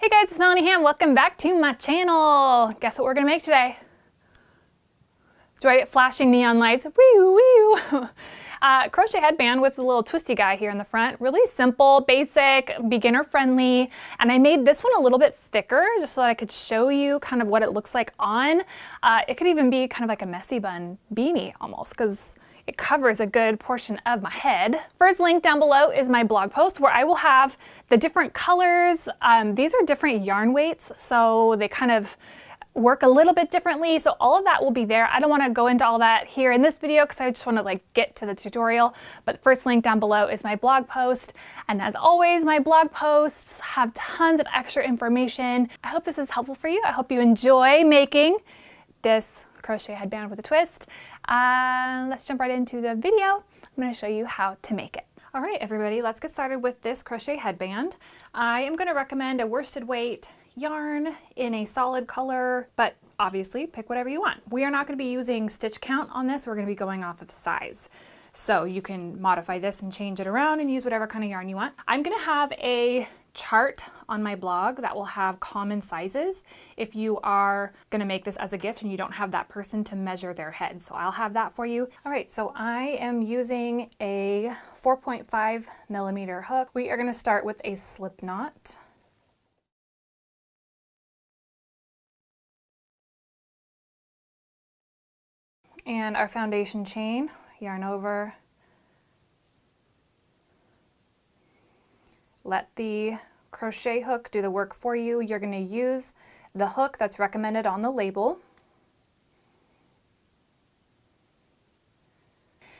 Hey guys, it's Melanie Ham. Welcome back to my channel. Guess what we're gonna make today? Do I get flashing neon lights? Woo, woo. Crochet headband with a little twisty guy here in the front. Really simple, basic, beginner friendly. And I made this one a little bit thicker just so that I could show you kind of what it looks like on. It could even be kind of like a messy bun beanie almost, because it covers a good portion of my head. First link down below is my blog post where I will have the different colors. These are different yarn weights, so they kind of work a little bit differently. So all of that will be there. I don't want to go into all that here in this video because I just want to get to the tutorial. But the first link down below is my blog post. And as always, my blog posts have tons of extra information. I hope this is helpful for you. I hope you enjoy making this crochet headband with a twist. Let's jump right into the video. I'm going to show you how to make it. All right, everybody, let's get started with this crochet headband. I am going to recommend a worsted weight yarn in a solid color, but obviously pick whatever you want. We are not going to be using stitch count on this. We're going to be going off of size. So you can modify this and change it around and use whatever kind of yarn you want. I'm going to have a chart on my blog that will have common sizes if you are going to make this as a gift and you don't have that person to measure their head. So I'll have that for you. All right, so I am using a 4.5mm hook. We are going to start with a slip knot. And our foundation chain, yarn over. Let the crochet hook do the work for you. You're going to use the hook that's recommended on the label.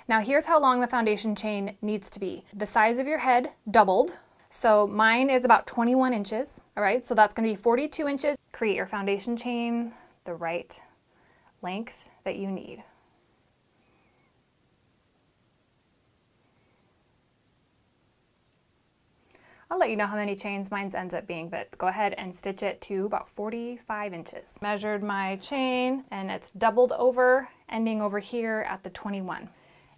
Now here's how long the foundation chain needs to be. The size of your head doubled. So mine is about 21 inches. All right, so that's going to be 42 inches. Create your foundation chain the right length that you need. I'll let you know how many chains mine ends up being, but go ahead and stitch it to about 45 inches. Measured my chain and it's doubled over, ending over here at the 21.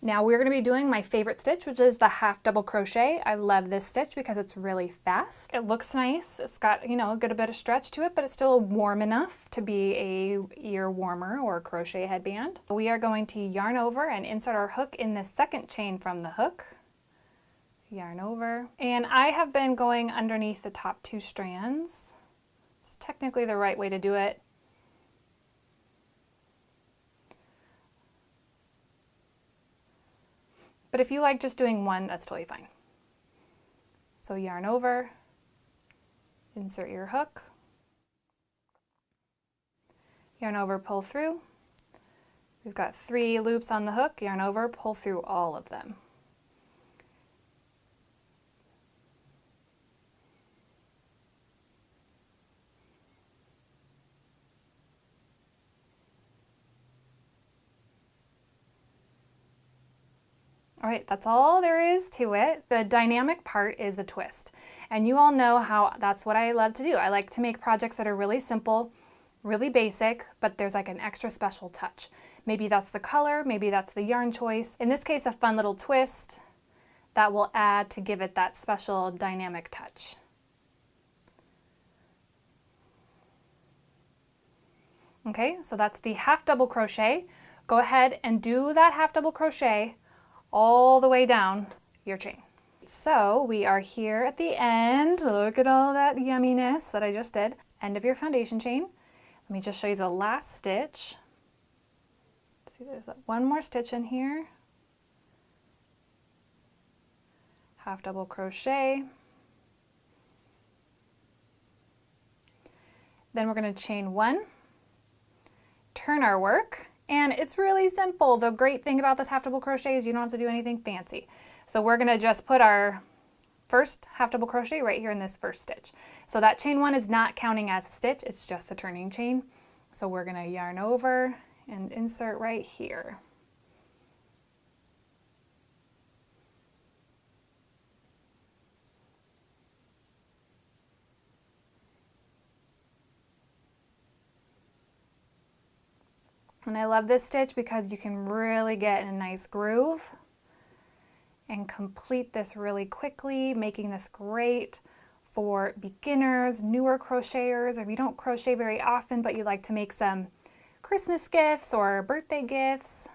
Now we're going to be doing my favorite stitch, which is the half double crochet. I love this stitch because it's really fast. It looks nice. It's got, you know, a good bit of stretch to it, but it's still warm enough to be a ear warmer or a crochet headband. We are going to yarn over and insert our hook in the second chain from the hook. Yarn over, and I have been going underneath the top two strands. It's technically the right way to do it. But if you like just doing one, that's totally fine. So yarn over, insert your hook, yarn over, pull through. We've got 3 loops on the hook, yarn over, pull through all of them. All right, that's all there is to it. The dynamic part is the twist. And you all know how that's what I love to do. I like to make projects that are really simple, really basic, but there's like an extra special touch. Maybe that's the color, maybe that's the yarn choice. In this case, a fun little twist that will add to give it that special dynamic touch. Okay, so that's the half double crochet. Go ahead and do that half double crochet all the way down your chain. So we are here at the end. Look at all that yumminess that I just did. End of your foundation chain. Let me just show you the last stitch. See, there's one more stitch in here. Half double crochet. Then we're going to chain 1, turn our work. And it's really simple. The great thing about this half double crochet is you don't have to do anything fancy. So we're going to just put our first half double crochet right here in this first stitch. So that chain 1 is not counting as a stitch, it's just a turning chain. So we're going to yarn over and insert right here. And I love this stitch because you can really get in a nice groove and complete this really quickly, making this great for beginners, newer crocheters, or if you don't crochet very often but you like to make some Christmas gifts or birthday gifts.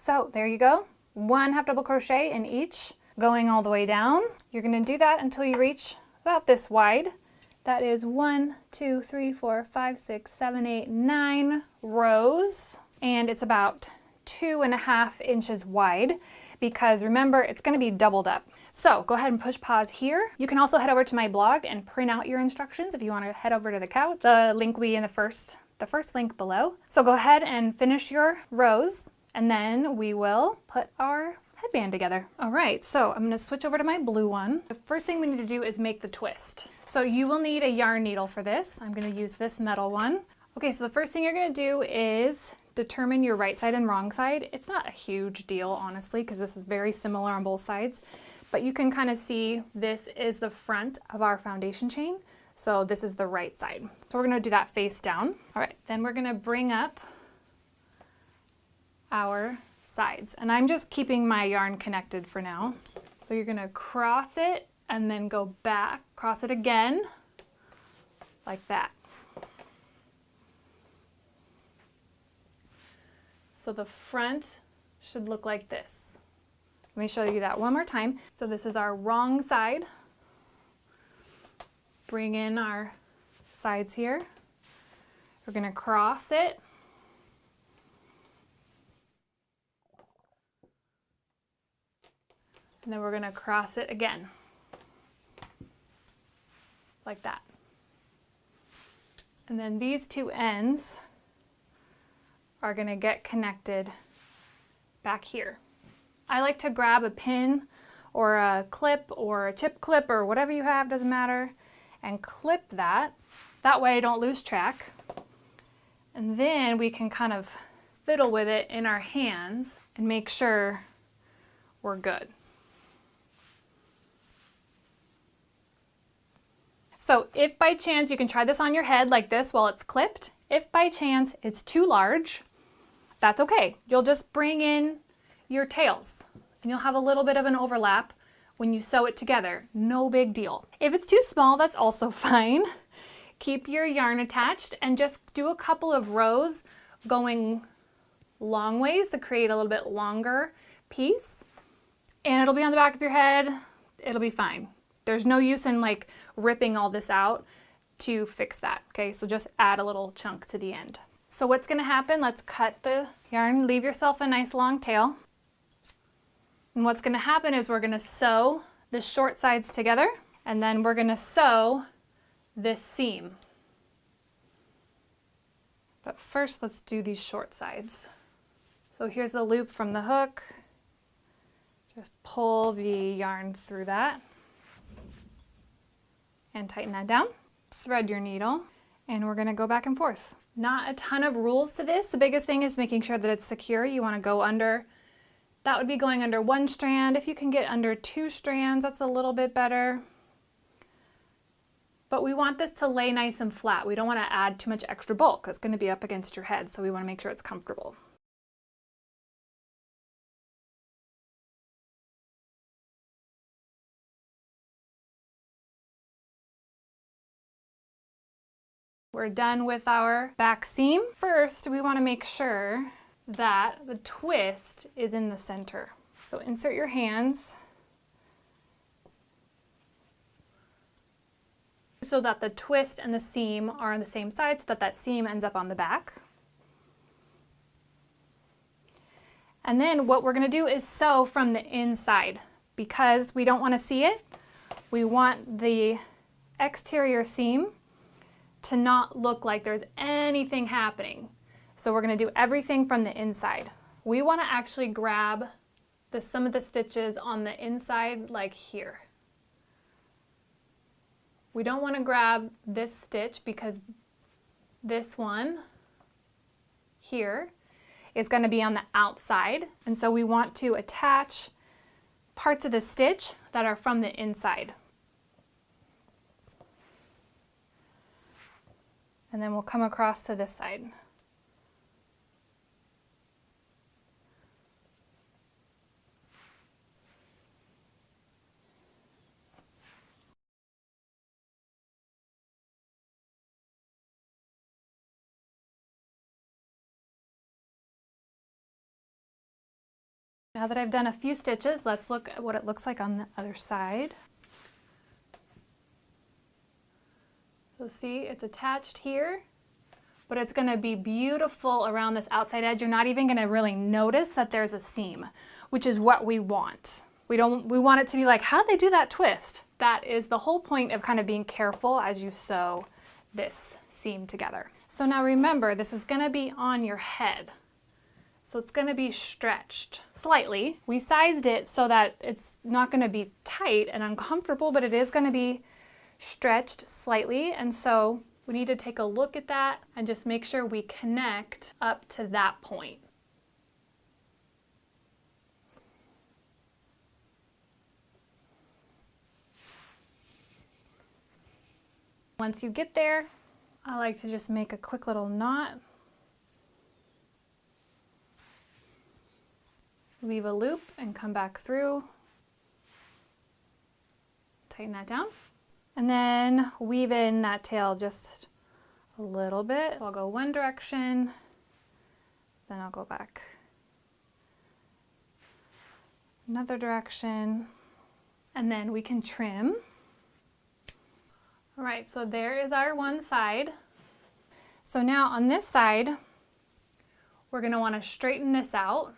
So there you go. 1 half double crochet in each, going all the way down. You're going to do that until you reach about this wide. That is 1, 2, 3, 4, 5, 6, 7, 8, 9 rows. And it's about 2.5 inches wide because remember, it's going to be doubled up. So go ahead and push pause here. You can also head over to my blog and print out your instructions if you want to head over to the couch. The link will be in the first link below. So go ahead and finish your rows and then we will put our headband together. All right, so I'm going to switch over to my blue one. The first thing we need to do is make the twist. So you will need a yarn needle for this. I'm going to use this metal one. Okay, so the first thing you're going to do is determine your right side and wrong side. It's not a huge deal, honestly, because this is very similar on both sides, but you can kind of see this is the front of our foundation chain. So this is the right side. So we're going to do that face down. All right, then we're going to bring up our sides. And I'm just keeping my yarn connected for now. So you're going to cross it and then go back, cross it again, like that. So the front should look like this. Let me show you that one more time. So this is our wrong side. Bring in our sides here. We're going to cross it. And then we're going to cross it again, like that. And then these two ends are going to get connected back here. I like to grab a pin or a clip or a chip clip or whatever you have, doesn't matter, and clip that. That way I don't lose track. And then we can kind of fiddle with it in our hands and make sure we're good. So if by chance, you can try this on your head like this while it's clipped. If by chance it's too large, that's okay. You'll just bring in your tails and you'll have a little bit of an overlap when you sew it together. No big deal. If it's too small, that's also fine. Keep your yarn attached and just do a couple of rows going long ways to create a little bit longer piece. And it'll be on the back of your head. It'll be fine. There's no use in like ripping all this out to fix that. Okay, so just add a little chunk to the end. So what's going to happen, let's cut the yarn, leave yourself a nice long tail. And what's going to happen is we're going to sew the short sides together and then we're going to sew this seam. But first let's do these short sides. So here's the loop from the hook. Just pull the yarn through that and tighten that down. Thread your needle and we're going to go back and forth. Not a ton of rules to this. The biggest thing is making sure that it's secure. You want to go under, that would be going under 1 strand. If you can get under 2 strands, that's a little bit better. But we want this to lay nice and flat. We don't want to add too much extra bulk. It's going to be up against your head, so we want to make sure it's comfortable. We're done with our back seam. First, we want to make sure that the twist is in the center. So insert your hands so that the twist and the seam are on the same side so that that seam ends up on the back. And then what we're going to do is sew from the inside. Because we don't want to see it, we want the exterior seam to not look like there's anything happening. So we're going to do everything from the inside. We want to actually grab some of the stitches on the inside like here. We don't want to grab this stitch because this one here is going to be on the outside. And so we want to attach parts of the stitch that are from the inside. And then we'll come across to this side. Now that I've done a few stitches, let's look at what it looks like on the other side. So see, it's attached here, but it's going to be beautiful around this outside edge. You're not even going to really notice that there's a seam, which is what we want. We want it to be like, how'd they do that twist? That is the whole point of kind of being careful as you sew this seam together. So now remember, this is going to be on your head. So it's going to be stretched slightly. We sized it so that it's not going to be tight and uncomfortable, but it is going to be stretched slightly. And so we need to take a look at that and just make sure we connect up to that point. Once you get there, I like to just make a quick little knot. Leave a loop and come back through. Tighten that down. And then weave in that tail just a little bit. I'll go one direction, then I'll go back another direction, and then we can trim. All right, so there is our one side. So now on this side, we're going to want to straighten this out.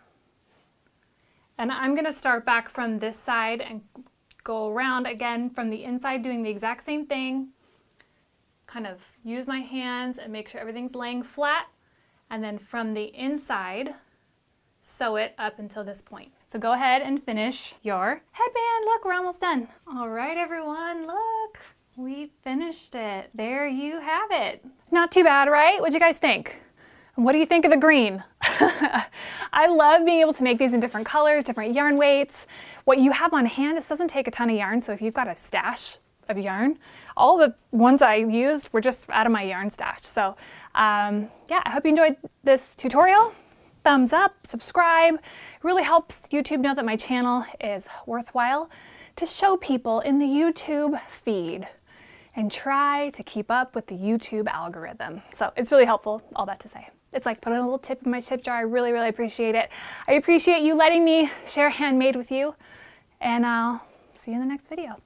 And I'm going to start back from this side and go around again from the inside, doing the exact same thing. Kind of use my hands and make sure everything's laying flat. And then from the inside, sew it up until this point. So go ahead and finish your headband. Look, we're almost done. All right, everyone, look. We finished it. There you have it. Not too bad, right? What'd you guys think? And what do you think of the green? I love being able to make these in different colors, different yarn weights. What you have on hand, this doesn't take a ton of yarn, so if you've got a stash of yarn, all the ones I used were just out of my yarn stash. So yeah, I hope you enjoyed this tutorial. Thumbs up, subscribe. It really helps YouTube know that my channel is worthwhile to show people in the YouTube feed, and try to keep up with the YouTube algorithm. So it's really helpful, all that to say. It's like putting a little tip in my tip jar. I really, really appreciate it. I appreciate you letting me share handmade with you, and I'll see you in the next video.